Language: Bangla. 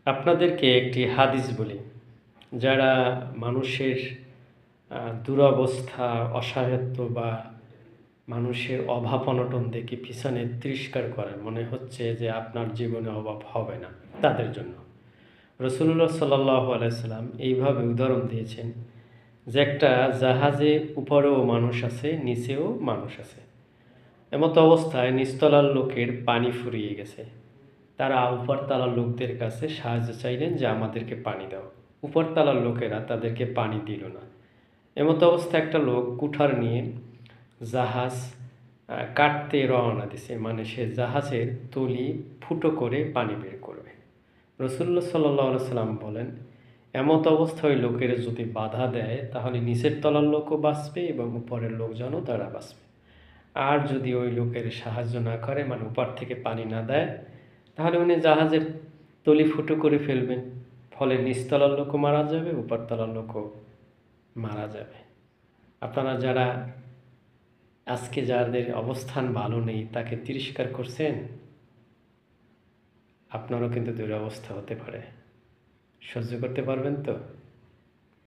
আপনাদেরকে একটি হাদিস বলি। যারা মানুষের দুরবস্থা, অসহায়ত্ব বা মানুষের অভাব-অনটন দেখে পিছনে তিরস্কার করেন, মনে হচ্ছে যে আপনার জীবনে অভাব হবে না, তাদের জন্য। রাসূলুল্লাহ সাল্লাল্লাহু আলাইহি সাল্লাম এইভাবে উদাহরণ দিয়েছেন যে একটা জাহাজে উপরেও মানুষ আছে, নিচেও মানুষ আছে। এমতো অবস্থায় নিচতলার লোকের পানি ফুরিয়ে গেছে। তারা উপরতলার লোকদের কাছে সাহায্য চাইলেন যে আমাদেরকে পানি দাও। উপরতলার লোকেরা তাদেরকে পানি দিল না। এমতো অবস্থায় একটা লোক কুঠার নিয়ে জাহাজ কাটতে রওনা দিছে, মানে সে জাহাজের তলি ফুটো করে পানি বের করবে। রাসূলুল্লাহ সাল্লাল্লাহু আলাইহি সাল্লাম বলেন, এমত অবস্থায় ওই লোকের যদি বাধা দেয় তাহলে নিচের তলার লোকও বাঁচবে এবং উপরের লোকজনও তারা বাঁচবে। আর যদি ওই লোকের সাহায্য না করে, মানে উপর থেকে পানি না দেয়, তাহলে উনি জাহাজের তলি ফুটো করে ফেলবেন। ফলে নিচতলার লোকও মারা যাবে, উপরতলার লোকও মারা যাবে। আপনারা যারা আজকে যাদের অবস্থান ভালো নেই তাকে তিরস্কার করছেন, আপনারও কিন্তু দুরবস্থা হতে পারে। সহ্য করতে পারবেন তো?